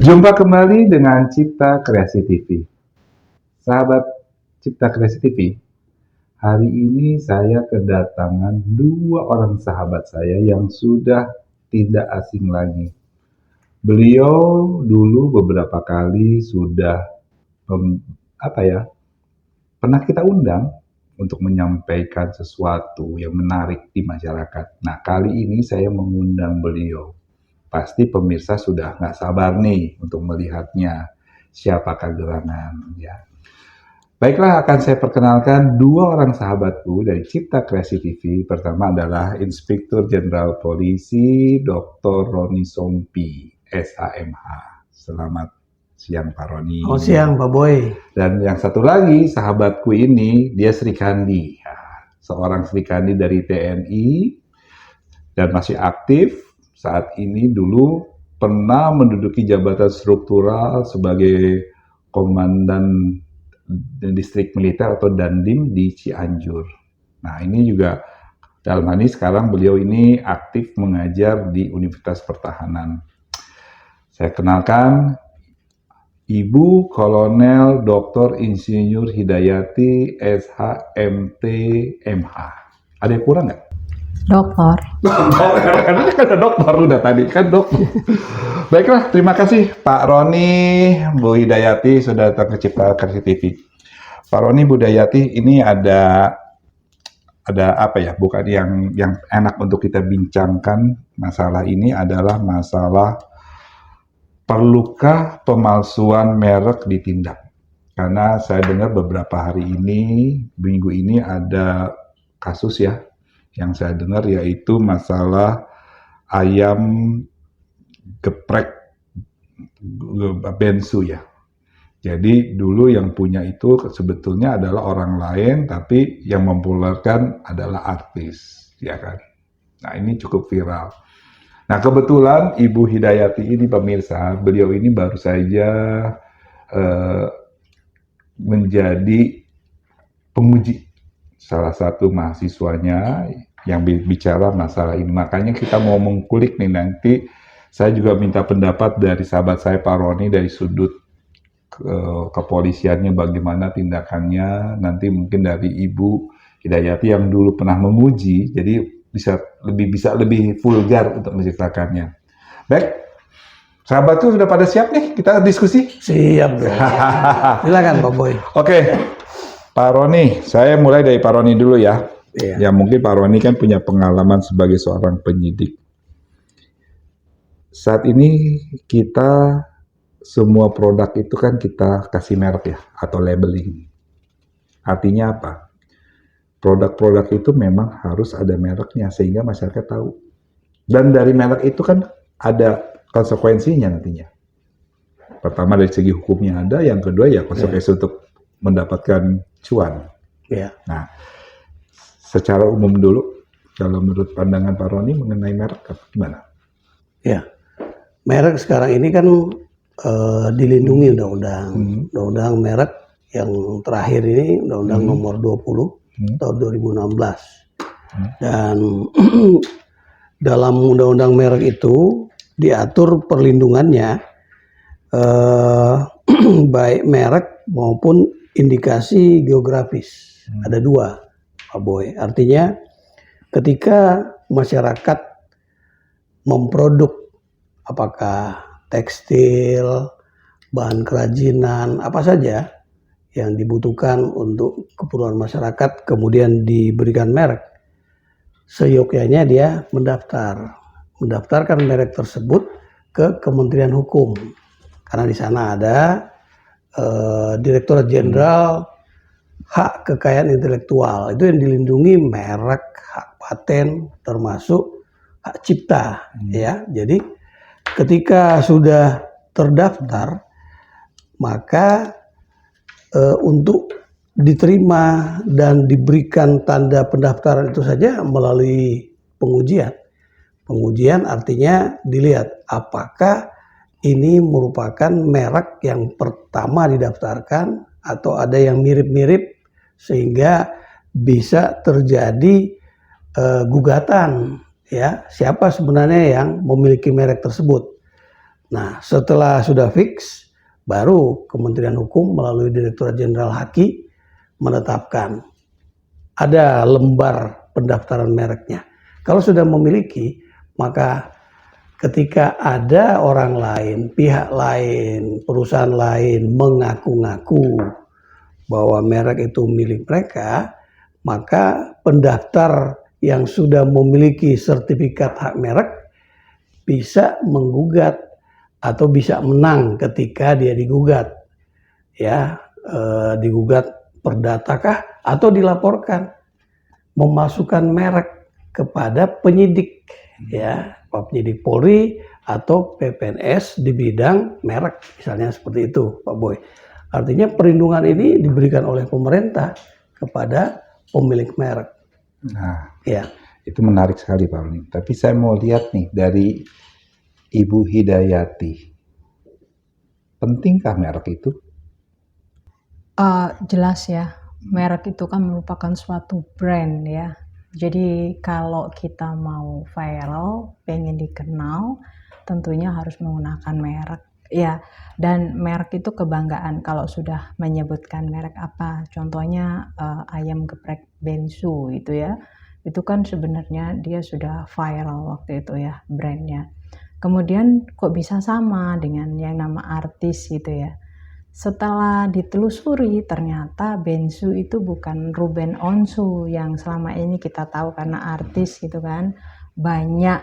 Jumpa kembali dengan Cipta Kreasi TV. Sahabat Cipta Kreasi TV, hari ini saya kedatangan dua orang sahabat saya yang sudah tidak asing lagi. Beliau dulu beberapa kali sudah pernah kita undang untuk menyampaikan sesuatu yang menarik di masyarakat. Nah, kali ini saya mengundang beliau. Pasti pemirsa sudah nggak sabar nih untuk melihatnya. Siapakah gerangan ya. Baiklah, akan saya perkenalkan dua orang sahabatku dari Cipta Kreasi TV. Pertama adalah Inspektur Jenderal Polisi Dr. Roni Sompi, SHMH. Selamat siang Pak Roni. Selamat siang Pak Boy. Dan yang satu lagi sahabatku ini, dia Sri Kandi. Seorang Sri Kandi dari TNI dan masih aktif. Saat ini dulu pernah menduduki jabatan struktural sebagai Komandan Distrik Militer atau Dandim di Cianjur. Nah, ini juga dalam hal ini sekarang beliau ini aktif mengajar di Universitas Pertahanan. Saya kenalkan Ibu Kolonel Dr. Insinyur Hidayati SHMT MH. Ada yang kurang nggak? Dokter. Karena kan ada dokter udah tadi kan dokter. Baiklah, terima kasih Pak Roni, Bu Hidayati sudah datang ke Cipta Kreasi TV. Pak Roni, Bu Hidayati, ini ada apa ya? Bukan yang enak untuk kita bincangkan. Masalah ini adalah masalah perlukah pemalsuan merek ditindak? Karena saya dengar beberapa hari ini, minggu ini ada kasus ya, yang saya dengar yaitu masalah ayam geprek bensu ya. Jadi dulu yang punya itu sebetulnya adalah orang lain, tapi yang mempopulerkan adalah artis, ya kan. Nah, ini cukup viral. Nah, kebetulan Ibu Hidayati ini pemirsa, beliau ini baru saja menjadi penguji salah satu mahasiswanya yang bicara masalah ini. Makanya kita mau mengkulik nih nanti. Saya juga minta pendapat dari sahabat saya Pak Roni dari sudut kepolisiannya bagaimana tindakannya. Nanti mungkin dari Ibu Hidayati yang dulu pernah menguji, jadi bisa lebih vulgar untuk menceritakannya. Baik, sahabatku sudah pada siap nih kita diskusi? Siap. Silakan Pak Boy. Oke. Pak Roni, saya mulai dari Pak Roni dulu ya. Iya. Ya mungkin Pak Roni kan punya pengalaman sebagai seorang penyidik. Saat ini kita semua produk itu kan kita kasih merek ya atau labeling. Artinya apa? Produk-produk itu memang harus ada mereknya sehingga masyarakat tahu. Dan dari merek itu kan ada konsekuensinya nantinya. Pertama dari segi hukumnya ada, yang kedua ya konsekuensi untuk mendapatkan cuan. Ya. Nah, secara umum dulu, kalau menurut pandangan Pak Roni mengenai merek gimana? Ya, merek sekarang ini kan dilindungi undang-undang. Undang-undang merek yang terakhir ini Undang-Undang Nomor 20 tahun 2016. Dan dalam Undang-Undang merek itu diatur perlindungannya baik merek maupun indikasi geografis. Ada dua, Pak Boy. Artinya ketika masyarakat memproduk apakah tekstil, bahan kerajinan, apa saja yang dibutuhkan untuk keperluan masyarakat kemudian diberikan merek, seyogyanya dia mendaftarkan merek tersebut ke Kementerian Hukum. Karena di sana ada Direktorat Jenderal Hak Kekayaan Intelektual, itu yang dilindungi merek, hak paten, termasuk hak cipta, ya. Jadi ketika sudah terdaftar, maka untuk diterima dan diberikan tanda pendaftaran itu saja melalui pengujian. Pengujian artinya dilihat apakah ini merupakan merek yang pertama didaftarkan atau ada yang mirip-mirip sehingga bisa terjadi gugatan, ya, siapa sebenarnya yang memiliki merek tersebut. Nah, setelah sudah fix, baru Kementerian Hukum melalui Direktorat Jenderal Haki menetapkan ada lembar pendaftaran mereknya. Kalau sudah memiliki, maka ketika ada orang lain, pihak lain, perusahaan lain mengaku-ngaku bahwa merek itu milik mereka, maka pendaftar yang sudah memiliki sertifikat hak merek bisa menggugat atau bisa menang ketika dia digugat, ya, digugat perdatakah atau dilaporkan memasukkan merek kepada penyidik, ya, penyidik Polri atau PPNS di bidang merek, misalnya seperti itu, Pak Boy. Artinya perlindungan ini diberikan oleh pemerintah kepada pemilik merek. Nah, Ya, itu menarik sekali Pak Roni. Tapi saya mau lihat nih dari Ibu Hidayati. Pentingkah merek itu? Jelas ya, merek itu kan merupakan suatu brand ya. Jadi kalau kita mau viral, pengen dikenal, tentunya harus menggunakan merek. Ya, dan merek itu kebanggaan kalau sudah menyebutkan merek apa. Contohnya ayam geprek Bensu itu ya. Itu kan sebenarnya dia sudah viral waktu itu ya brandnya. Kemudian kok bisa sama dengan yang nama artis gitu ya. Setelah ditelusuri ternyata Bensu itu bukan Ruben Onsu yang selama ini kita tahu karena artis gitu kan. Banyak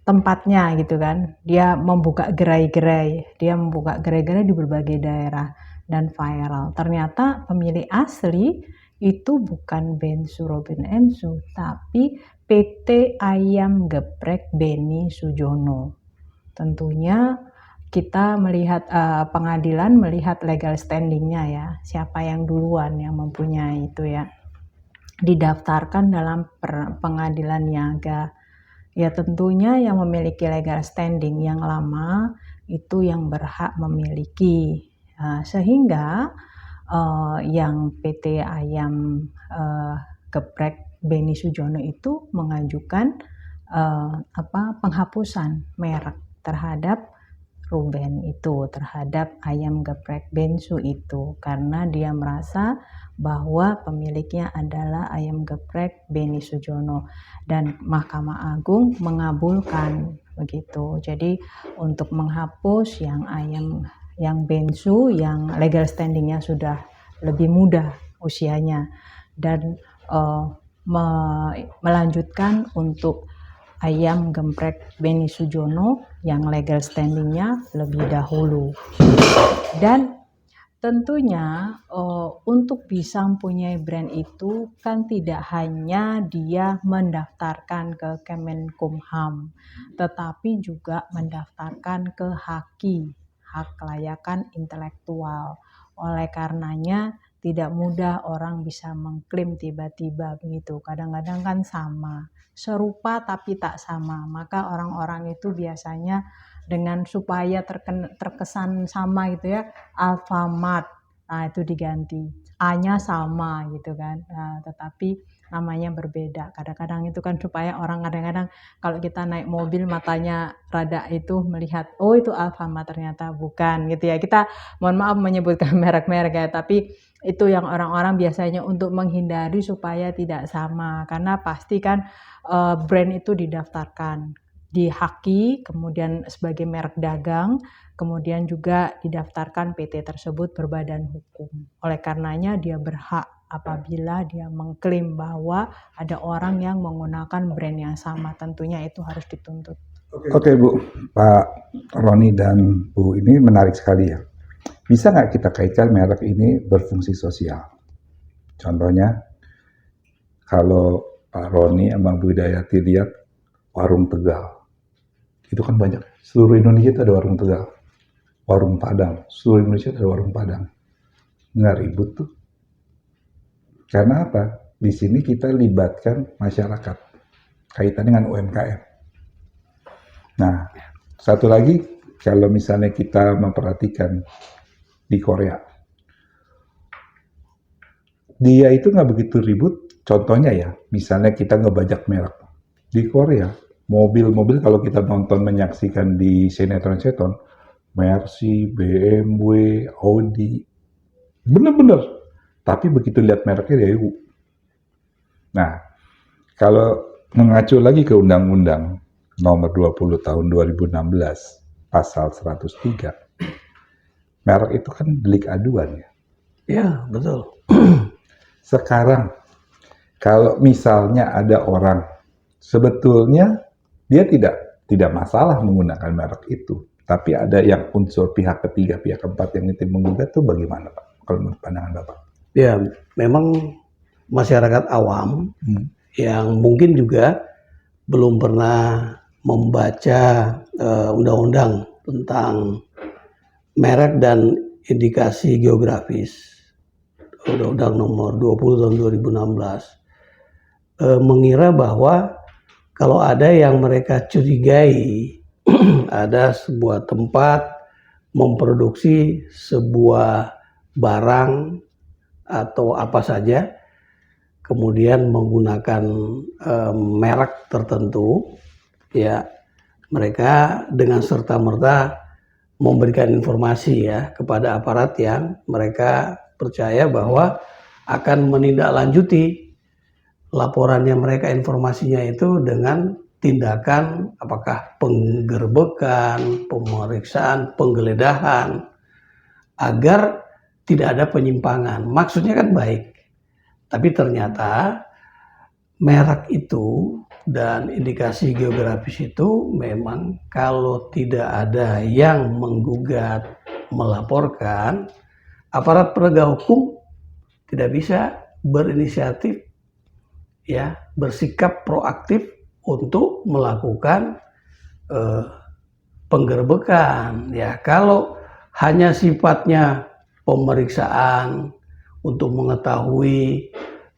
tempatnya gitu kan. Dia membuka gerai-gerai di berbagai daerah dan viral. Ternyata pemilik asli itu bukan Bensu Ruben Onsu, tapi PT Ayam Geprek Beni Sujono. Tentunya kita melihat pengadilan melihat legal standingnya ya, siapa yang duluan yang mempunyai itu ya, didaftarkan dalam pengadilan niaga. Ya tentunya yang memiliki legal standing yang lama itu yang berhak memiliki, sehingga yang PT Ayam Geprek Beni Sujono itu mengajukan penghapusan merek terhadap Ruben itu, terhadap ayam geprek Bensu itu, karena dia merasa bahwa pemiliknya adalah ayam geprek Beni Sujono dan Mahkamah Agung mengabulkan begitu. Jadi untuk menghapus yang Bensu yang legal standingnya sudah lebih muda usianya dan melanjutkan untuk ayam geprek Beni Sujono yang legal standingnya lebih dahulu. Dan tentunya untuk bisa mempunyai brand itu kan tidak hanya dia mendaftarkan ke Kemenkumham, tetapi juga mendaftarkan ke HAKI, hak kelayakan intelektual. Oleh karenanya tidak mudah orang bisa mengklaim tiba-tiba begitu. Kadang-kadang kan sama, serupa tapi tak sama. Maka orang-orang itu biasanya dengan supaya terkesan sama gitu ya, Alfamart, nah itu diganti, A-nya sama gitu kan, tetapi namanya berbeda. Kadang-kadang itu kan supaya orang kadang-kadang kalau kita naik mobil matanya rada itu melihat, oh itu Alfamart, ternyata bukan gitu ya. Kita mohon maaf menyebutkan merek-merek ya, tapi itu yang orang-orang biasanya untuk menghindari supaya tidak sama, karena pasti kan brand itu didaftarkan di HAKI, kemudian sebagai merek dagang, kemudian juga didaftarkan PT tersebut berbadan hukum. Oleh karenanya dia berhak apabila dia mengklaim bahwa ada orang yang menggunakan brand yang sama, tentunya itu harus dituntut. Oke Bu, Pak Roni dan Bu, ini menarik sekali ya. Bisa nggak kita kaitkan merek ini berfungsi sosial? Contohnya, kalau Pak Roni sama Bu Hidayati lihat warung Tegal, itu kan banyak. Seluruh Indonesia itu ada warung Tegal, warung Padang. Seluruh Indonesia ada warung Padang. Nggak ribut tuh. Karena apa? Di sini kita libatkan masyarakat, kaitan dengan UMKM. Nah, satu lagi, kalau misalnya kita memperhatikan di Korea, dia itu nggak begitu ribut. Contohnya ya, misalnya kita ngebajak merek. Di Korea, mobil-mobil kalau kita nonton menyaksikan di sinetron-sinetron, Mercy, BMW, Audi, bener-bener. Tapi begitu lihat mereknya Daewoo. Nah, kalau mengacu lagi ke Undang-Undang Nomor 20 Tahun 2016, Pasal 103, merek itu kan delik aduan ya. Ya, betul. Sekarang, kalau misalnya ada orang sebetulnya dia tidak masalah menggunakan merek itu, tapi ada yang unsur pihak ketiga, pihak keempat yang itu menggugat, itu bagaimana Pak? Kalau menurut pandangan Bapak? Ya, memang masyarakat awam yang mungkin juga belum pernah membaca undang-undang tentang merek dan indikasi geografis, Undang-Undang Nomor 20 Tahun 2016, mengira bahwa kalau ada yang mereka curigai ada sebuah tempat memproduksi sebuah barang atau apa saja, kemudian menggunakan merek tertentu, ya mereka dengan serta-merta memberikan informasi ya kepada aparat yang mereka percaya bahwa akan menindaklanjuti laporannya mereka, informasinya itu dengan tindakan apakah penggerbekan, pemeriksaan, penggeledahan, agar tidak ada penyimpangan. Maksudnya kan baik, tapi ternyata merek itu dan indikasi geografis itu memang kalau tidak ada yang menggugat, melaporkan, aparat penegak hukum tidak bisa berinisiatif, ya, bersikap proaktif untuk melakukan penggerbekan. Ya, kalau hanya sifatnya pemeriksaan untuk mengetahui,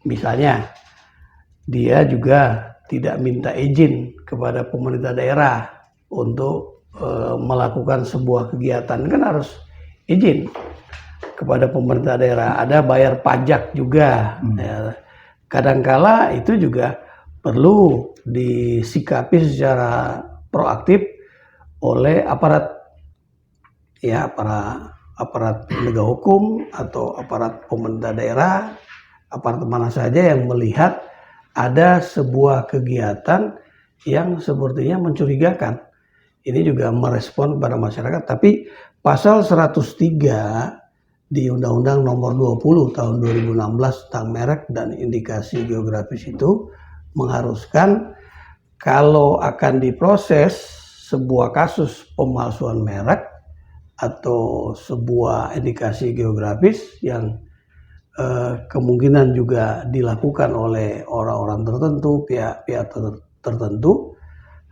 misalnya dia juga tidak minta izin kepada pemerintah daerah untuk melakukan sebuah kegiatan, kan harus izin kepada pemerintah daerah, ada bayar pajak juga. Ya. Kadangkala itu juga perlu disikapi secara proaktif oleh aparat, ya, para aparat penegak hukum atau aparat pemerintah daerah, aparat mana saja yang melihat ada sebuah kegiatan yang sepertinya mencurigakan. Ini juga merespon pada masyarakat, tapi pasal 103 di Undang-Undang Nomor 20 Tahun 2016 tentang merek dan indikasi geografis itu mengharuskan kalau akan diproses sebuah kasus pemalsuan merek atau sebuah indikasi geografis yang kemungkinan juga dilakukan oleh orang-orang tertentu, pihak-pihak tertentu,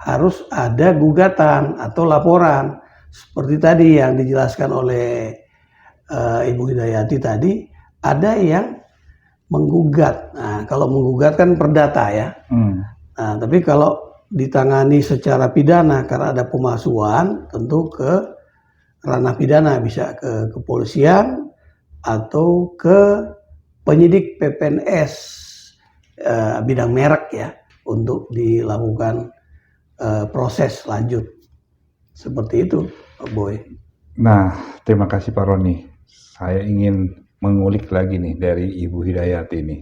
harus ada gugatan atau laporan. Seperti tadi yang dijelaskan oleh Ibu Hidayati tadi, ada yang menggugat. Nah, kalau menggugat kan perdata ya. Nah, tapi kalau ditangani secara pidana karena ada pemalsuan, tentu ke ranah pidana, bisa ke kepolisian atau ke penyidik PPNS bidang merek ya, untuk dilakukan proses lanjut. Seperti itu, Pak Boy. Nah, terima kasih Pak Roni. Saya ingin mengulik lagi nih dari Ibu Hidayati nih.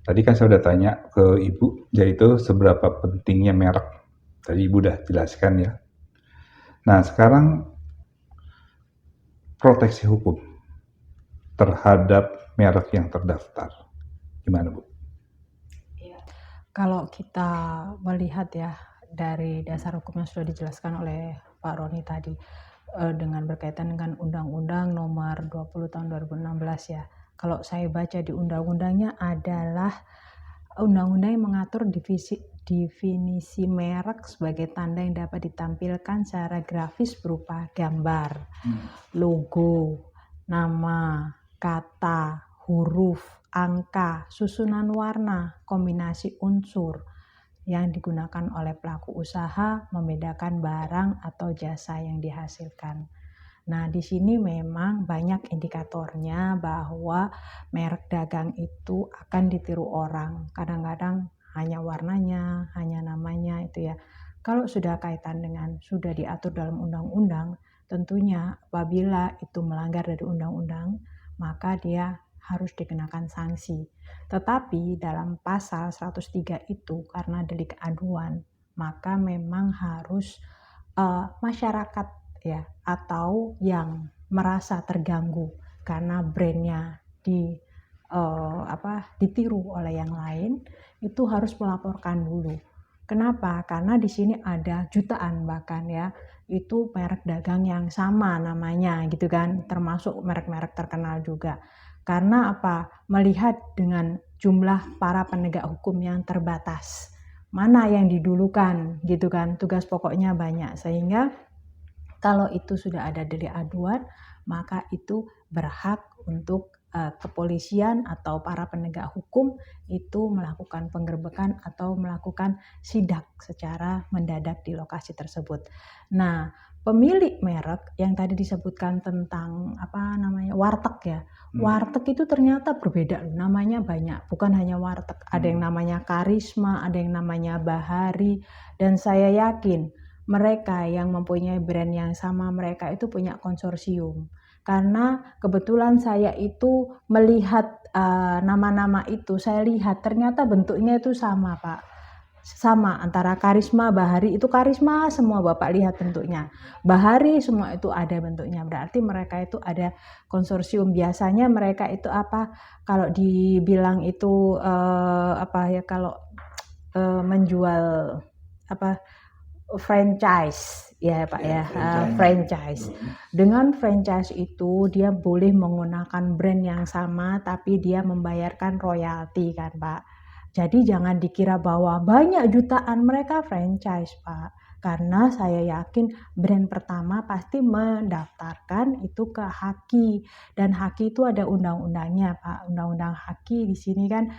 Tadi kan saya udah tanya ke Ibu, yaitu seberapa pentingnya merek. Tadi Ibu udah jelaskan ya. Nah, sekarang proteksi hukum terhadap merek yang terdaftar. Gimana Bu? Kalau kita melihat ya dari dasar hukum yang sudah dijelaskan oleh Pak Roni tadi, dengan berkaitan dengan Undang-Undang Nomor 20 Tahun 2016 ya. Kalau saya baca di undang-undangnya adalah undang-undang yang mengatur definisi merek sebagai tanda yang dapat ditampilkan secara grafis berupa gambar, logo, nama, kata, huruf, angka, susunan warna, kombinasi unsur yang digunakan oleh pelaku usaha membedakan barang atau jasa yang dihasilkan. Nah, di sini memang banyak indikatornya bahwa merek dagang itu akan ditiru orang. Kadang-kadang hanya warnanya, hanya namanya itu ya. Kalau sudah kaitan dengan sudah diatur dalam undang-undang, tentunya apabila itu melanggar dari undang-undang, maka dia harus dikenakan sanksi. Tetapi dalam pasal 103 itu karena delik aduan, maka memang harus masyarakat ya atau yang merasa terganggu karena brandnya ditiru oleh yang lain itu harus melaporkan dulu. Kenapa? Karena di sini ada jutaan bahkan ya itu merek dagang yang sama namanya gitu kan, termasuk merek-merek terkenal juga. Karena apa? Melihat dengan jumlah para penegak hukum yang terbatas, mana yang didulukan gitu kan, tugas pokoknya banyak, sehingga kalau itu sudah ada delik aduan, maka itu berhak untuk kepolisian atau para penegak hukum itu melakukan penggerbekan atau melakukan sidak secara mendadak di lokasi tersebut. Nah, pemilik merek yang tadi disebutkan tentang warteg ya. Warteg itu ternyata berbeda, namanya banyak, bukan hanya warteg. Ada yang namanya Karisma, ada yang namanya Bahari, dan saya yakin mereka yang mempunyai brand yang sama, mereka itu punya konsorsium. Karena kebetulan saya itu melihat nama-nama itu, saya lihat ternyata bentuknya itu sama Pak. Sama antara Karisma, Bahari, itu Karisma semua Bapak lihat bentuknya. Bahari semua itu ada bentuknya, berarti mereka itu ada konsorsium. Biasanya mereka itu kalau dibilang itu kalau menjual franchise ya Pak ya, franchise. Dengan franchise itu dia boleh menggunakan brand yang sama tapi dia membayarkan royalti kan Pak. Jadi jangan dikira bahwa banyak jutaan mereka franchise Pak. Karena saya yakin brand pertama pasti mendaftarkan itu ke Haki, dan Haki itu ada undang-undangnya Pak. Undang-undang Haki di sini kan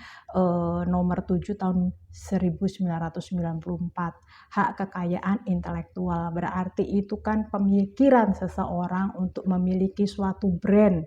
nomor 7 tahun 1994, hak kekayaan intelektual. Berarti itu kan pemikiran seseorang untuk memiliki suatu brand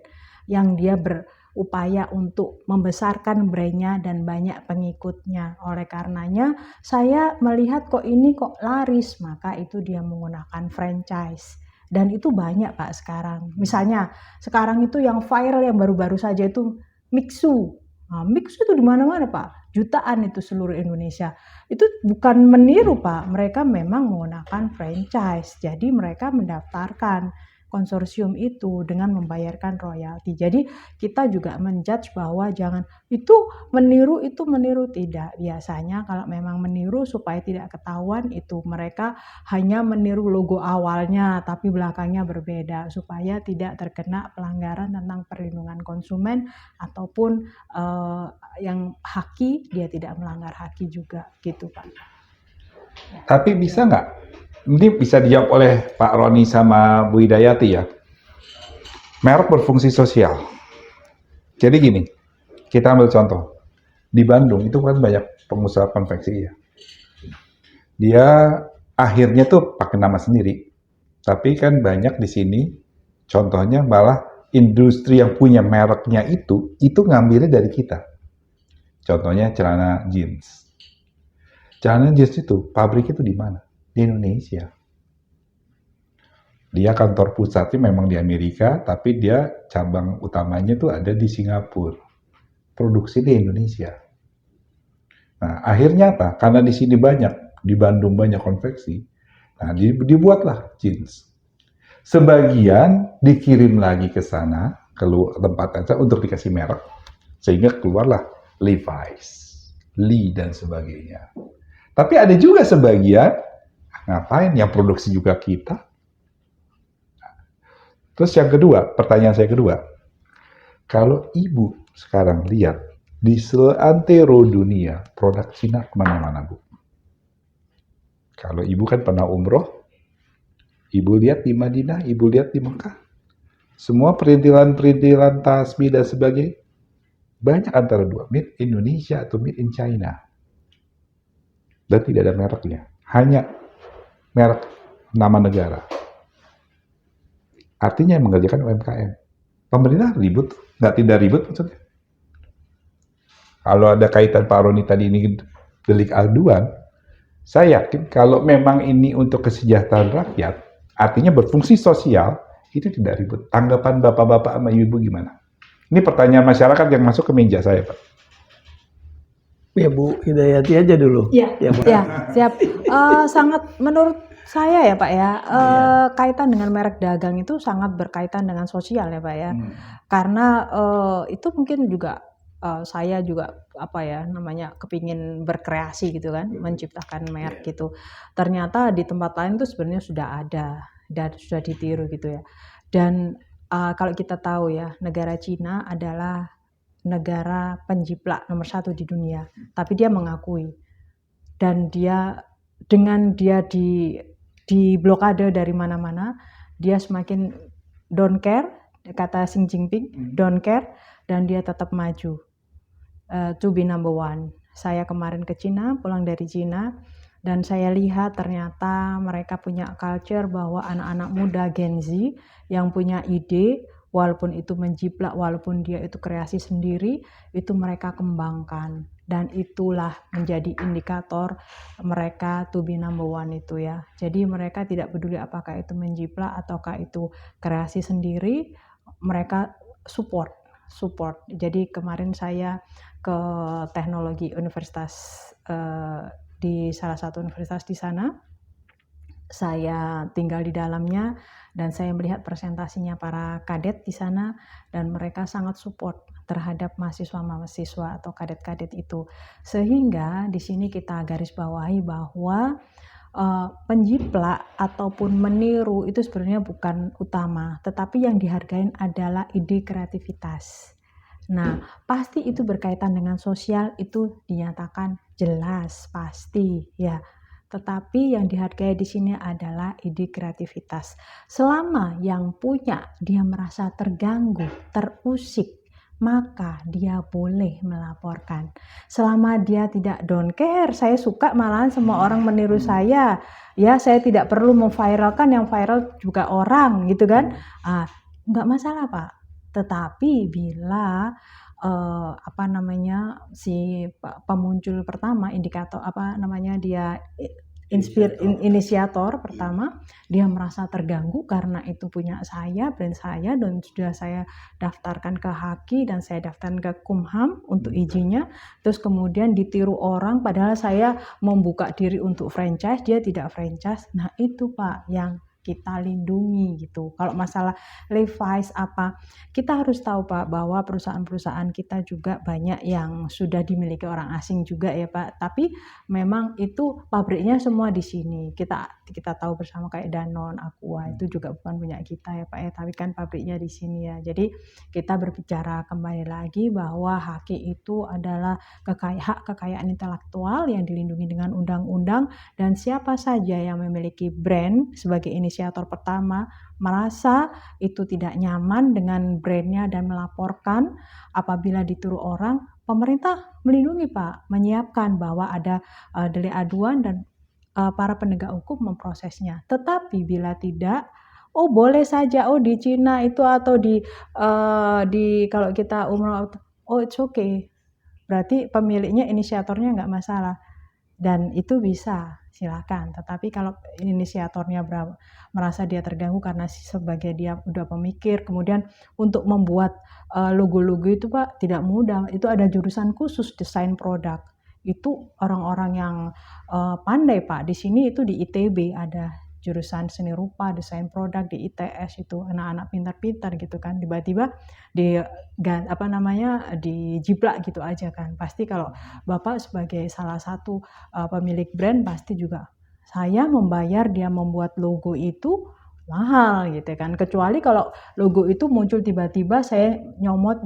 yang dia berupaya untuk membesarkan brandnya dan banyak pengikutnya. Oleh karenanya saya melihat kok ini kok laris, maka itu dia menggunakan franchise. Dan itu banyak Pak sekarang. Misalnya sekarang itu yang viral yang baru-baru saja itu Mixu. Nah, Mixu itu di mana-mana Pak. Jutaan itu seluruh Indonesia. Itu bukan meniru Pak. Mereka memang menggunakan franchise. Jadi mereka mendaftarkan konsorsium itu dengan membayarkan royalti. Jadi kita juga menjudge bahwa jangan itu meniru tidak. Biasanya kalau memang meniru supaya tidak ketahuan, itu mereka hanya meniru logo awalnya tapi belakangnya berbeda supaya tidak terkena pelanggaran tentang perlindungan konsumen ataupun yang Haki dia tidak melanggar Haki juga gitu Pak. Tapi bisa nggak? Ini bisa dijawab oleh Pak Roni sama Bu Hidayati ya. Merek berfungsi sosial. Jadi gini, kita ambil contoh. Di Bandung itu kan banyak pengusaha konveksi ya. Dia akhirnya tuh pakai nama sendiri. Tapi kan banyak di sini, contohnya malah industri yang punya mereknya itu ngambilnya dari kita. Contohnya celana jeans. Celana jeans itu, pabrik itu di mana? Di Indonesia. Dia kantor pusatnya memang di Amerika, tapi dia cabang utamanya tuh ada di Singapura. Produksi di Indonesia. Nah, akhirnya apa? Karena di sini banyak, di Bandung banyak konveksi, nah dibuatlah jeans. Sebagian dikirim lagi ke sana, ke tempat aja untuk dikasih merek, sehingga keluarlah Levi's, Lee dan sebagainya. Tapi ada juga sebagian ngapain yang produksi juga kita. Terus yang kedua, pertanyaan saya kedua, kalau ibu sekarang lihat di seantero dunia produk Cina kemana-mana Bu. Kalau ibu kan pernah umroh, ibu lihat di Madinah, ibu lihat di Mekah, semua perintilan-perintilan tasbih dan sebagainya banyak antara dua, made Indonesia atau made in China, dan tidak ada mereknya, hanya merek nama negara. Artinya yang mengerjakan UMKM. Pemerintah ribut, tidak ribut maksudnya. Kalau ada kaitan Pak Roni tadi ini delik aduan, saya yakin kalau memang ini untuk kesejahteraan rakyat, artinya berfungsi sosial, itu tidak ribet. Tanggapan bapak-bapak sama ibu gimana? Ini pertanyaan masyarakat yang masuk ke meja saya, Pak. Ya Bu Hidayati aja dulu. Ya, Ya, Bu. siap. Sangat menurut saya ya Pak ya, kaitan dengan merek dagang itu sangat berkaitan dengan sosial ya Pak ya. Karena itu mungkin juga saya juga apa ya namanya kepingin berkreasi gitu kan, menciptakan merek gitu. Ternyata di tempat lain tuh sebenarnya sudah ada dan sudah ditiru gitu ya. Dan kalau kita tahu ya, negara Cina adalah negara penjiplak nomor 1 di dunia, tapi dia mengakui dan dia dengan dia di blokade dari mana-mana, dia semakin don't care, kata Xi Jinping, don't care, dan dia tetap maju to be number one. Saya kemarin ke Cina, pulang dari Cina, dan saya lihat ternyata mereka punya culture bahwa anak-anak muda Gen Z yang punya ide, walaupun itu menjiplak, walaupun dia itu kreasi sendiri, itu mereka kembangkan. Dan itulah menjadi indikator mereka to be number one itu ya. Jadi mereka tidak peduli apakah itu menjiplak ataukah itu kreasi sendiri, mereka support. Jadi kemarin saya ke teknologi universitas di salah satu universitas di sana. Saya tinggal di dalamnya dan saya melihat presentasinya para kadet di sana dan mereka sangat support terhadap mahasiswa-mahasiswa atau kadet-kadet itu. Sehingga di sini kita garis bawahi bahwa penjiplak ataupun meniru itu sebenarnya bukan utama, tetapi yang dihargain adalah ide kreativitas. Nah, pasti itu berkaitan dengan sosial, itu dinyatakan jelas, pasti ya. Tetapi yang dihargai di sini adalah ide kreativitas. Selama yang punya dia merasa terganggu, terusik, maka dia boleh melaporkan. Selama dia tidak don't care, saya suka malahan semua orang meniru saya. Ya, saya tidak perlu memviralkan, yang viral juga orang gitu kan. Enggak masalah, Pak. Tetapi bila si pemuncul pertama, indikator dia inisiator pertama, dia merasa terganggu karena itu punya saya, brand saya, dan sudah saya daftarkan ke Haki dan saya daftarkan ke Kumham untuk izinnya, terus kemudian ditiru orang padahal saya membuka diri untuk franchise, dia tidak franchise. Nah itu Pak yang kita lindungi gitu. Kalau masalah Levi's kita harus tahu Pak bahwa perusahaan-perusahaan kita juga banyak yang sudah dimiliki orang asing juga ya Pak. Tapi memang itu pabriknya semua di sini. Kita tahu bersama kayak Danone, Aqua itu juga bukan punya kita ya Pak ya. Tapi kan pabriknya di sini ya. Jadi kita berbicara kembali lagi bahwa Haki itu adalah hak kekayaan intelektual yang dilindungi dengan undang-undang dan siapa saja yang memiliki brand sebagai inisiator pertama merasa itu tidak nyaman dengan brandnya dan melaporkan apabila ditiru orang, pemerintah melindungi Pak, menyiapkan bahwa ada delik aduan dan para penegak hukum memprosesnya. Tetapi bila tidak, boleh saja di Cina itu atau di kalau kita umroh, it's okay. Berarti pemiliknya, inisiatornya nggak masalah. Dan itu bisa, silakan. Tetapi kalau inisiatornya merasa dia terganggu karena sebagai dia udah pemikir, kemudian untuk membuat logo-logo itu Pak tidak mudah. Itu ada jurusan khusus desain produk. Itu orang-orang yang pandai Pak. Di sini itu di ITB ada jurusan seni rupa, desain produk, di ITS itu anak-anak pintar-pintar gitu kan, tiba-tiba dijiplak gitu aja kan. Pasti kalau Bapak sebagai salah satu pemilik brand pasti juga saya membayar dia membuat logo itu mahal gitu kan. Kecuali kalau logo itu muncul tiba-tiba saya nyomot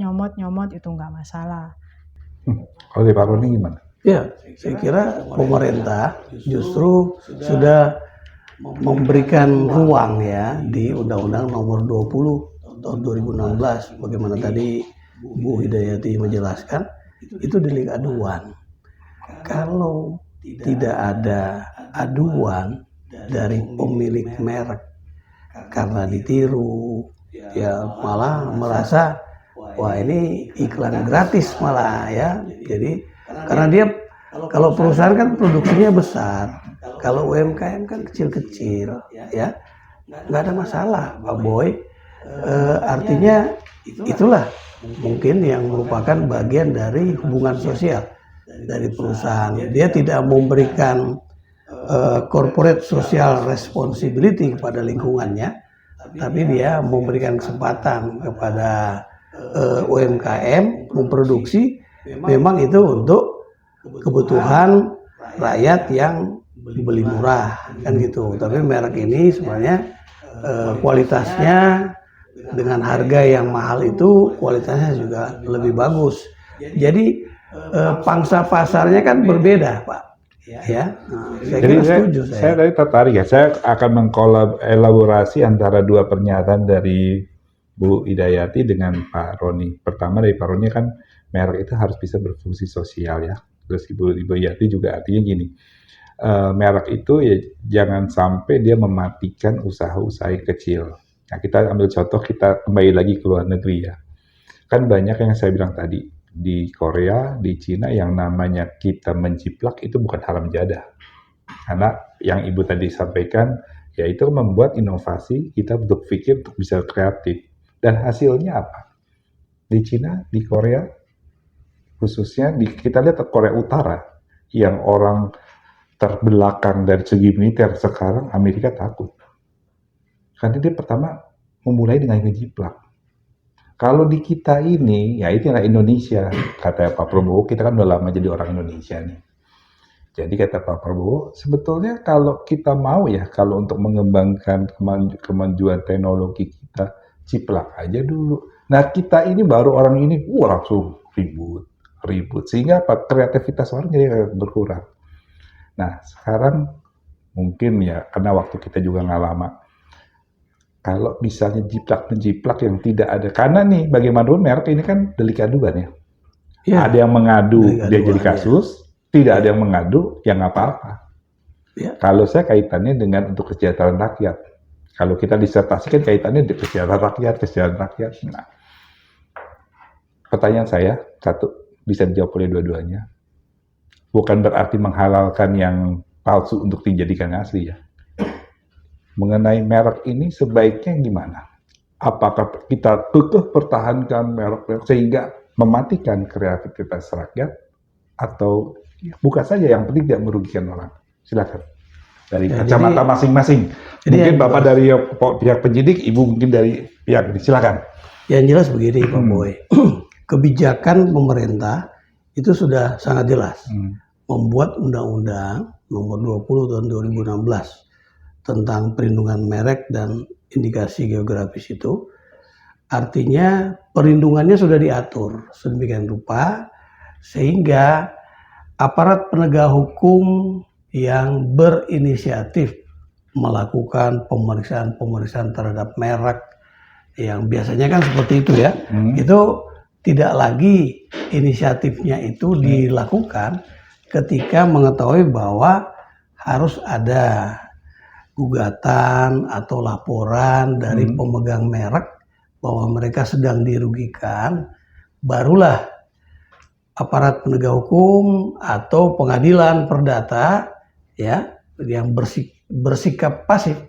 itu nggak masalah. Kalau di Pak Roni gimana? Ya, saya kira pemerintah justru sudah memberikan ruang ya di Undang-Undang Nomor 20 tahun 2016, bagaimana tadi Bu Hidayati menjelaskan, itu delik aduan. Kalau tidak ada aduan dari pemilik merek karena ditiru, ya malah merasa wah ini iklan gratis malah ya. Jadi karena dia Kalau perusahaan kan produksinya besar, kalau UMKM kan kecil-kecil, ya nggak ada masalah, Pak Boy. Artinya itulah mungkin yang merupakan bagian dari hubungan sosial dari perusahaan. Dia tidak memberikan corporate social responsibility kepada lingkungannya, tapi dia memberikan kesempatan kepada UMKM memproduksi, memang itu untuk kebutuhan rakyat yang beli murah kan gitu. Tapi merek ini sebenarnya kualitasnya dengan harga yang mahal itu kualitasnya juga lebih bagus. Jadi pangsa pasarnya kan berbeda, Pak. Ya, saya Jadi kira setuju saya tadi tertarik ya, saya akan mengkolaborasi antara dua pernyataan dari Bu Idayati dengan Pak Roni. Pertama dari Pak Roni kan merek itu harus bisa berfungsi sosial ya. Terus Ibu Idayati juga artinya gini, merek itu ya jangan sampai dia mematikan usaha-usaha kecil. Nah, kita ambil contoh, kita kembali lagi ke luar negeri ya. Kan banyak yang saya bilang tadi, di Korea, di Cina yang namanya kita menciplak itu bukan haram jadah. Karena yang Ibu tadi sampaikan, yaitu membuat inovasi, kita berpikir untuk bisa kreatif. Dan hasilnya apa? Di Cina, di Korea, khususnya kita lihat Korea Utara, yang orang terbelakang dari segi militer, sekarang Amerika takut. Karena dia pertama memulai dengan ngejiplak. Kalau di kita ini, ya itu yang Indonesia, kata Pak Prabowo, kita kan udah lama jadi orang Indonesia nih. Jadi kata Pak Prabowo, sebetulnya kalau kita mau ya, kalau untuk mengembangkan kemajuan teknologi kita, ciplak aja dulu. Nah kita ini baru orang ini, langsung ribut. Sehingga apa? Kreativitas orang jadi berkurang. Nah sekarang mungkin ya, karena waktu kita juga nggak lama, kalau misalnya jiplak-menjiplak yang tidak ada, karena nih bagaimanapun merek ini kan delik aduan ya. Ya, ada yang mengadu, dia jadi kasus, tidak ada yang mengadu, ya nggak apa-apa. Ya. Kalau saya kaitannya dengan untuk kesejahteraan rakyat. Kalau kita disertasikan kaitannya dengan kesejahteraan rakyat. Nah, pertanyaan saya, satu, bisa dijawab oleh dua-duanya. Bukan berarti menghalalkan yang palsu untuk dijadikan asli ya. Mengenai merek ini sebaiknya gimana? Apakah kita kekeh pertahankan merek sehingga mematikan kreativitas rakyat, atau buka saja yang penting tidak merugikan orang? Silakan. Dari kacamata masing-masing. Mungkin Bapak dari pihak penyidik, Ibu mungkin dari pihak ini. Silakan. Yang jelas begini Pak Boy. Kebijakan pemerintah itu sudah sangat jelas. Membuat Undang-Undang Nomor 20 tahun 2016 tentang perlindungan merek dan indikasi geografis itu, artinya perlindungannya sudah diatur sedemikian rupa sehingga aparat penegak hukum yang berinisiatif melakukan pemeriksaan terhadap merek yang biasanya kan seperti itu ya, itu tidak lagi inisiatifnya itu dilakukan ketika mengetahui bahwa harus ada gugatan atau laporan dari pemegang merek bahwa mereka sedang dirugikan, barulah aparat penegak hukum atau pengadilan perdata ya yang bersikap pasif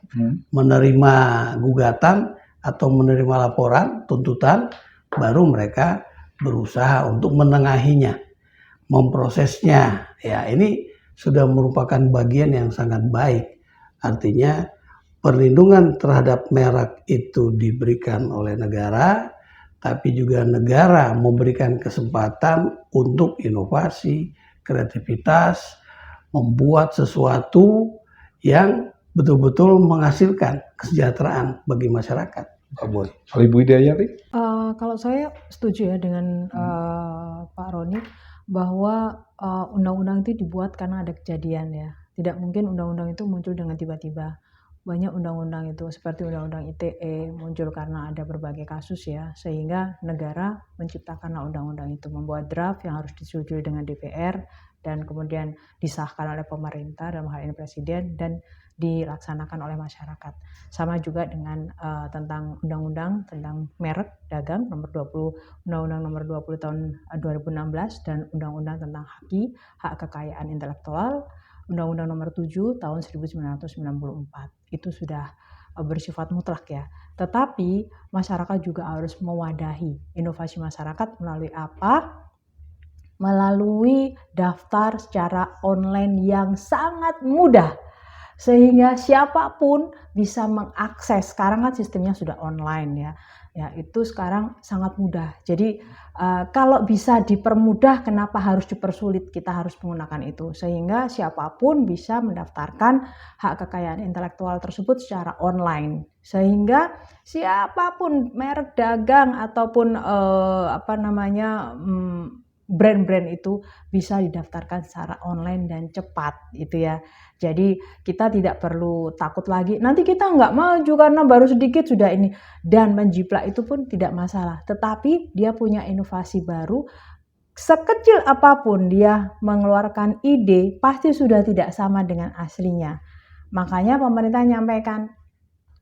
menerima gugatan atau menerima laporan tuntutan, baru mereka berusaha untuk menengahinya, memprosesnya. Ya, ini sudah merupakan bagian yang sangat baik. Artinya perlindungan terhadap merek itu diberikan oleh negara, tapi juga negara memberikan kesempatan untuk inovasi, kreativitas, membuat sesuatu yang betul-betul menghasilkan kesejahteraan bagi masyarakat. Pak Boy. Ibu Idayati? Kalau saya setuju ya dengan Pak Roni bahwa undang-undang itu dibuat karena ada kejadian ya. Tidak mungkin undang-undang itu muncul dengan tiba-tiba. Banyak undang-undang itu seperti undang-undang ITE muncul karena ada berbagai kasus ya, sehingga negara menciptakan undang-undang itu, membuat draft yang harus disetujui dengan DPR dan kemudian disahkan oleh pemerintah dalam hal ini presiden dan dilaksanakan oleh masyarakat. Sama juga dengan tentang undang-undang tentang merek dagang nomor 20, Undang-Undang nomor 20 tahun 2016 dan undang-undang tentang hak kekayaan intelektual, Undang-Undang nomor 7 tahun 1994. Itu sudah bersifat mutlak ya. Tetapi masyarakat juga harus mewadahi inovasi masyarakat melalui apa? Melalui daftar secara online yang sangat mudah. Sehingga siapapun bisa mengakses. Sekarang kan sistemnya sudah online ya. Ya, itu sekarang sangat mudah. Jadi kalau bisa dipermudah, kenapa harus dipersulit? Kita harus menggunakan itu sehingga siapapun bisa mendaftarkan hak kekayaan intelektual tersebut secara online. Sehingga siapapun merek dagang ataupun brand-brand itu bisa didaftarkan secara online dan cepat gitu ya. Jadi kita tidak perlu takut lagi, nanti kita nggak maju karena baru sedikit sudah ini. Dan menjiplak itu pun tidak masalah, tetapi dia punya inovasi baru, sekecil apapun dia mengeluarkan ide, pasti sudah tidak sama dengan aslinya. Makanya pemerintah nyampaikan,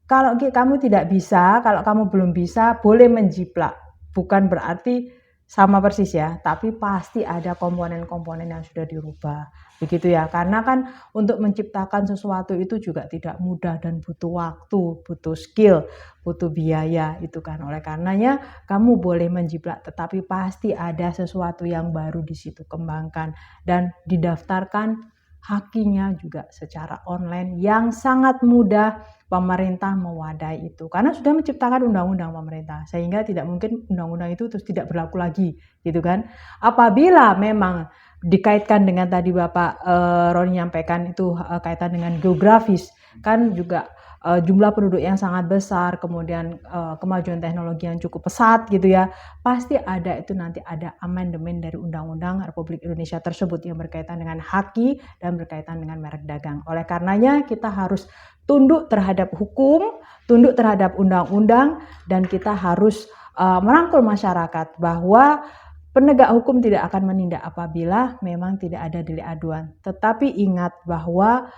kalau kamu tidak bisa, kalau kamu belum bisa, boleh menjiplak. Bukan berarti sama persis ya, tapi pasti ada komponen-komponen yang sudah dirubah. Begitu ya, karena kan untuk menciptakan sesuatu itu juga tidak mudah dan butuh waktu, butuh skill, butuh biaya itu kan. Oleh karenanya kamu boleh menjiplak, tetapi pasti ada sesuatu yang baru di situ kembangkan dan didaftarkan hakinya juga secara online yang sangat mudah. Pemerintah mewadahi itu karena sudah menciptakan undang-undang pemerintah, sehingga tidak mungkin undang-undang itu terus tidak berlaku lagi gitu kan. Apabila memang dikaitkan dengan tadi Bapak Roni nyampaikan itu kaitan dengan geografis kan juga jumlah penduduk yang sangat besar, kemudian kemajuan teknologi yang cukup pesat gitu ya, pasti ada itu nanti ada amandemen dari Undang-Undang Republik Indonesia tersebut yang berkaitan dengan haki dan berkaitan dengan merek dagang. Oleh karenanya kita harus tunduk terhadap hukum, tunduk terhadap undang-undang, dan kita harus merangkul masyarakat bahwa penegak hukum tidak akan menindak apabila memang tidak ada delik aduan. Tetapi ingat bahwa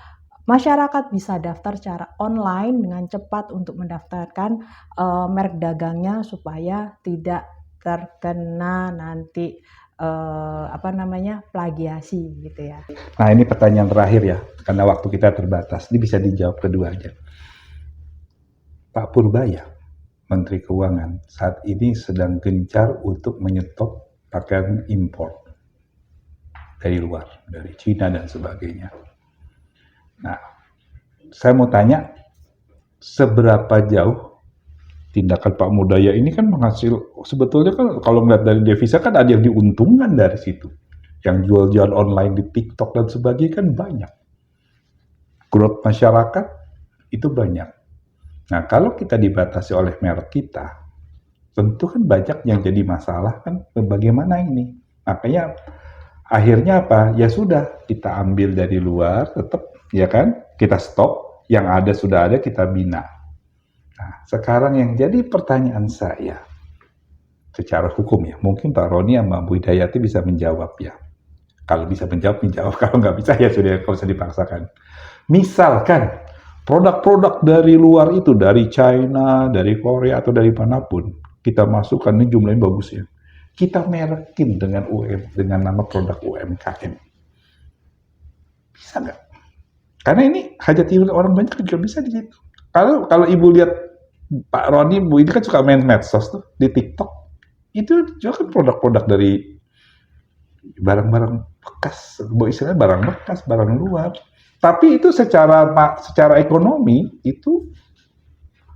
masyarakat bisa daftar secara online dengan cepat untuk mendaftarkan merek dagangnya supaya tidak terkena nanti plagiasi gitu ya. Nah, ini pertanyaan terakhir ya, karena waktu kita terbatas. Ini bisa dijawab kedua aja. Pak Purbaya, Menteri Keuangan, saat ini sedang gencar untuk menyetop pakaian impor dari luar, dari Cina dan sebagainya. Nah, saya mau tanya, seberapa jauh tindakan Pak Mudaya ini kan sebetulnya kan kalau melihat dari devisa kan ada yang diuntungkan dari situ. Yang jual-jual online di TikTok dan sebagainya kan banyak. Growth masyarakat itu banyak. Nah, kalau kita dibatasi oleh merek kita, tentu kan banyak yang jadi masalah kan, bagaimana ini? Makanya akhirnya apa? Ya sudah, kita ambil dari luar, tetap ya kan, kita stop, yang ada sudah ada, kita bina. Nah, sekarang yang jadi pertanyaan saya, secara hukum ya, mungkin Pak Roni sama Bu Hidayati bisa menjawab ya. Kalau bisa menjawab, kalau nggak bisa ya sudah, nggak usah dipaksakan. Misalkan, produk-produk dari luar itu, dari China, dari Korea, atau dari manapun, kita masukkan, ini jumlahnya bagus ya. Kita merekin dengan nama produk UMKM. Bisa nggak? Karena ini hajat hidup orang banyak juga bisa di situ. Kalau Ibu lihat Pak Roni, Bu ini kan suka main medsos tuh di TikTok. Itu juga kan produk-produk dari barang-barang bekas, istilahnya barang bekas, barang luar. Tapi itu secara ekonomi itu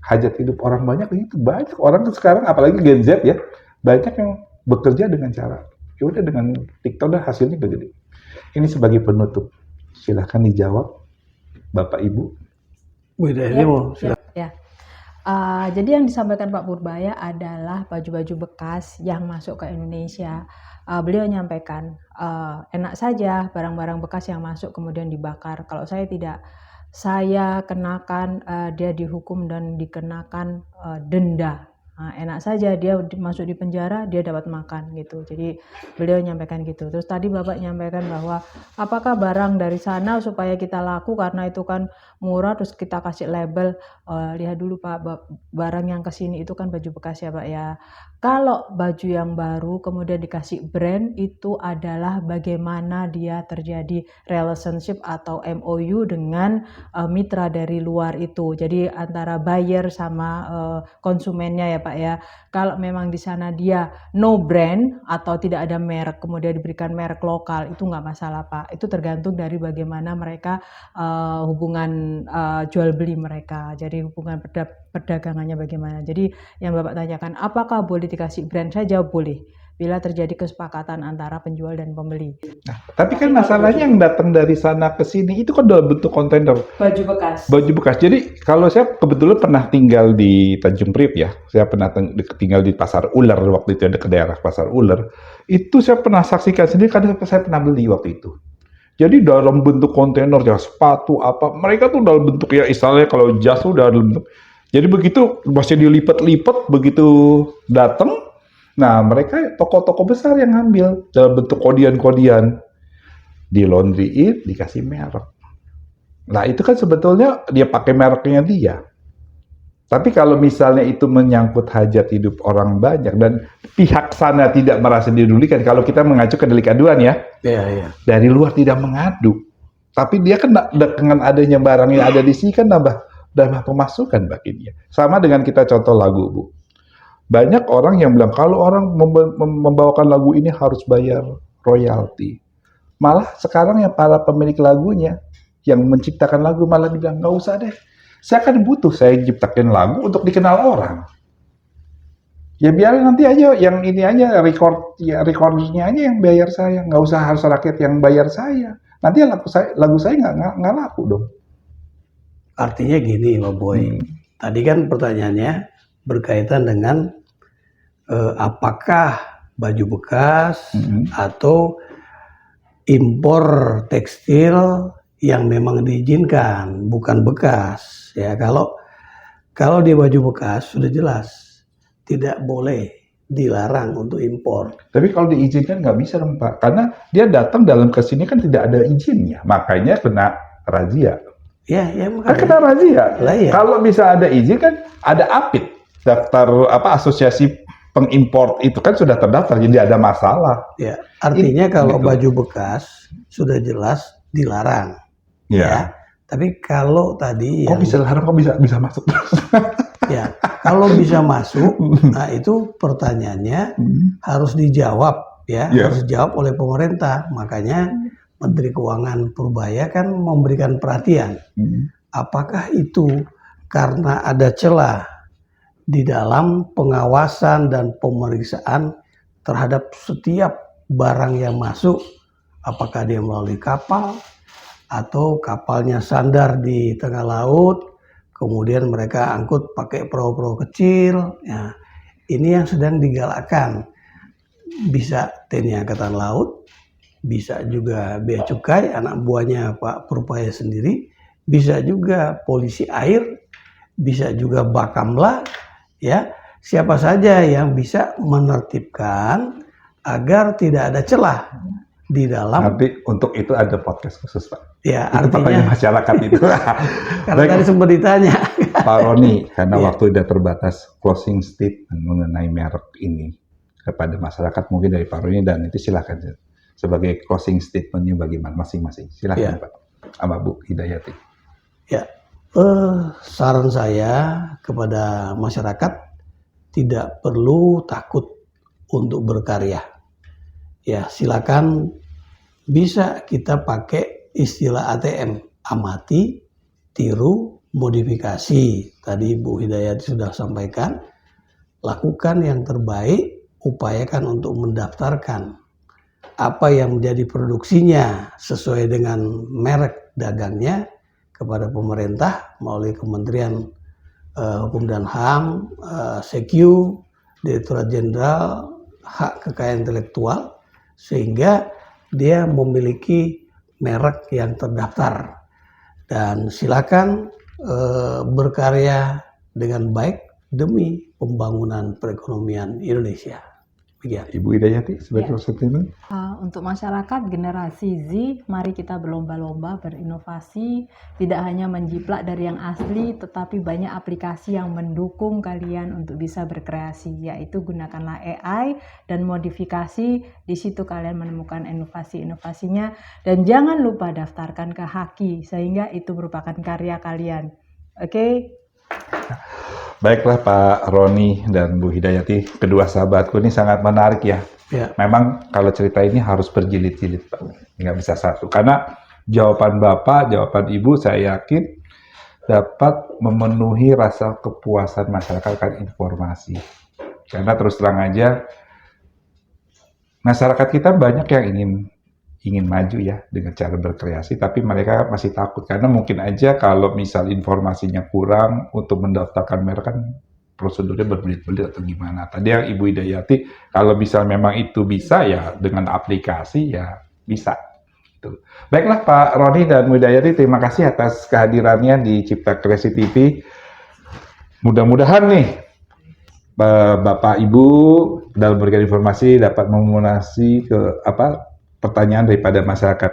hajat hidup orang banyak. Itu banyak orang sekarang, apalagi Gen Z ya, banyak yang bekerja dengan cara ya udah dengan TikTok dan hasilnya gede. Ini sebagai penutup, silahkan dijawab Bapak Ibu. Jadi yang disampaikan Pak Purbaya adalah baju-baju bekas yang masuk ke Indonesia. Beliau menyampaikan enak saja barang-barang bekas yang masuk kemudian dibakar. Kalau saya tidak, saya kenakan dia dihukum dan dikenakan denda Nah, enak saja dia masuk di penjara, dia dapat makan gitu. Jadi beliau nyampaikan gitu. Terus tadi Bapak nyampaikan bahwa apakah barang dari sana supaya kita laku karena itu kan murah, terus kita kasih label. Lihat dulu Pak, barang yang kesini itu kan baju bekas ya Pak ya. Kalau baju yang baru kemudian dikasih brand, itu adalah bagaimana dia terjadi relationship atau MOU dengan mitra dari luar itu. Jadi antara buyer sama konsumennya ya Pak ya. Kalau memang di sana dia no brand atau tidak ada merek, kemudian diberikan merek lokal, itu nggak masalah Pak. Itu tergantung dari bagaimana mereka hubungan jual beli mereka. Jadi hubungan perdagangannya bagaimana. Jadi yang Bapak tanyakan, apakah boleh dikasih brand saja? Boleh. Bila terjadi kesepakatan antara penjual dan pembeli. Tapi kan masalahnya yang datang dari sana ke sini itu kan dalam bentuk kontainer. Baju bekas. Baju bekas. Jadi kalau saya kebetulan pernah tinggal di Tanjung Priok ya, saya pernah tinggal di Pasar Ular waktu itu, ada ke daerah Pasar Ular. Itu saya pernah saksikan sendiri karena saya pernah beli waktu itu. Jadi dalam bentuk kontainer ya, sepatu apa, mereka tuh dalam bentuk ya istilahnya kalau jas tuh dalam bentuk. Jadi begitu masih dilipat-lipat, begitu datang, nah mereka toko-toko besar yang ngambil dalam bentuk kodian-kodian, di laundryin, dikasih merek. Nah itu kan sebetulnya dia pakai mereknya dia. Tapi kalau misalnya itu menyangkut hajat hidup orang banyak dan pihak sana tidak merasa didulikan, kalau kita mengacu ke delik aduan ya, dari luar tidak mengadu, tapi dia kan dengan adanya barang yang ada di sini kan nambah pemasukan bagi dia. Sama dengan kita contoh lagu Bu. Banyak orang yang bilang kalau orang membawakan lagu ini harus bayar royalti. Malah sekarang yang para pemilik lagunya yang menciptakan lagu malah bilang nggak usah deh. Saya kan butuh saya ciptakan lagu untuk dikenal orang. Ya biarin nanti aja yang ini aja recordernya aja yang bayar saya, nggak usah harus rakyat yang bayar saya. Nanti lagu saya nggak laku dong. Artinya gini Pak Boy, tadi kan pertanyaannya berkaitan dengan apakah baju bekas atau impor tekstil yang memang diizinkan, bukan bekas. Ya kalau dia baju bekas sudah jelas tidak boleh, dilarang untuk impor. Tapi kalau diizinkan nggak bisa dong Pak, karena dia datang dalam kesini kan tidak ada izinnya, makanya kena razia. Ya Kan kena razia. Ya. Kalau bisa ada izin kan ada APID, daftar asosiasi pengimpor itu kan sudah terdaftar, jadi ada masalah. Ya, artinya kalau gitu. baju bekas sudah jelas dilarang. Ya. Tapi kalau tadi kok bisa larang, kok bisa masuk terus? Ya, kalau bisa masuk, nah itu pertanyaannya harus dijawab ya, harus dijawab oleh pemerintah. Makanya Menteri Keuangan Purbaya kan memberikan perhatian. Apakah itu karena ada celah di dalam pengawasan dan pemeriksaan terhadap setiap barang yang masuk, apakah dia melalui kapal atau kapalnya sandar di tengah laut, kemudian mereka angkut pakai perahu-perahu kecil. Ya, ini yang sedang digalakkan. Bisa TNI Angkatan Laut, bisa juga Bea Cukai, anak buahnya Pak Purbaya sendiri, bisa juga polisi air, bisa juga Bakamla, ya siapa saja yang bisa menertibkan agar tidak ada celah di dalam. Nanti untuk itu ada podcast khusus Pak. Ya itu artinya masyarakat itu. Karena tadi sempat ditanya. Pak Roni, karena waktu sudah terbatas, closing statement mengenai merek ini kepada masyarakat mungkin dari Pak Roni, dan itu silakan sebagai closing statementnya bagaimana masing-masing. Silakan Pak. Sama Bu Hidayati. Ya, saran saya kepada masyarakat tidak perlu takut untuk berkarya. Ya, silakan bisa kita pakai istilah ATM, amati, tiru, modifikasi. Tadi Bu Hidayati sudah sampaikan, lakukan yang terbaik, upayakan untuk mendaftarkan apa yang menjadi produksinya sesuai dengan merek dagangnya kepada pemerintah melalui Kementerian Hukum dan HAM, Sekyu, Direktorat Jenderal Hak Kekayaan Intelektual, sehingga dia memiliki merek yang terdaftar. Dan silakan berkarya dengan baik, demi pembangunan perekonomian Indonesia. Begitu. Ibu Hidayati sebagai statement. Untuk masyarakat generasi Z, mari kita berlomba-lomba berinovasi, tidak hanya menjiplak dari yang asli, tetapi banyak aplikasi yang mendukung kalian untuk bisa berkreasi, yaitu gunakanlah AI dan modifikasi, di situ kalian menemukan inovasi-inovasinya, dan jangan lupa daftarkan ke Haki, sehingga itu merupakan karya kalian. Oke? Baiklah Pak Roni dan Bu Hidayati, kedua sahabatku ini sangat menarik ya. Ya. Memang kalau cerita ini harus berjilid-jilid Pak, nggak bisa satu. Karena jawaban Bapak, jawaban Ibu saya yakin dapat memenuhi rasa kepuasan masyarakat akan informasi. Karena terus terang aja, masyarakat kita banyak yang ingin maju ya dengan cara berkreasi, tapi mereka masih takut karena mungkin aja kalau misal informasinya kurang untuk mendaftarkan merek kan prosedurnya berbelit-belit atau gimana. Tadi yang Ibu Hidayati, kalau misal memang itu bisa ya dengan aplikasi ya bisa. Tuh. Baiklah Pak Roni dan Bu Hidayati, terima kasih atas kehadirannya di Cipta Kreasi TV. Mudah-mudahan nih Bapak Ibu dalam memberikan informasi dapat memunasi pertanyaan daripada masyarakat.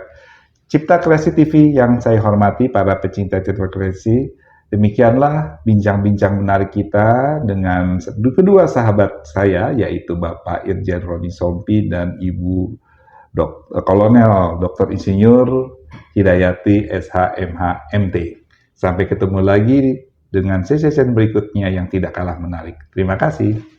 Cipta Kreasi TV yang saya hormati, para pecinta Cipta Kreasi, demikianlah bincang-bincang menarik kita dengan kedua sahabat saya, yaitu Bapak Irjen Roni Sompi dan Ibu Kolonel Dr. Insinyur Hidayati SH.MH MT. Sampai ketemu lagi dengan sesi berikutnya yang tidak kalah menarik. Terima kasih.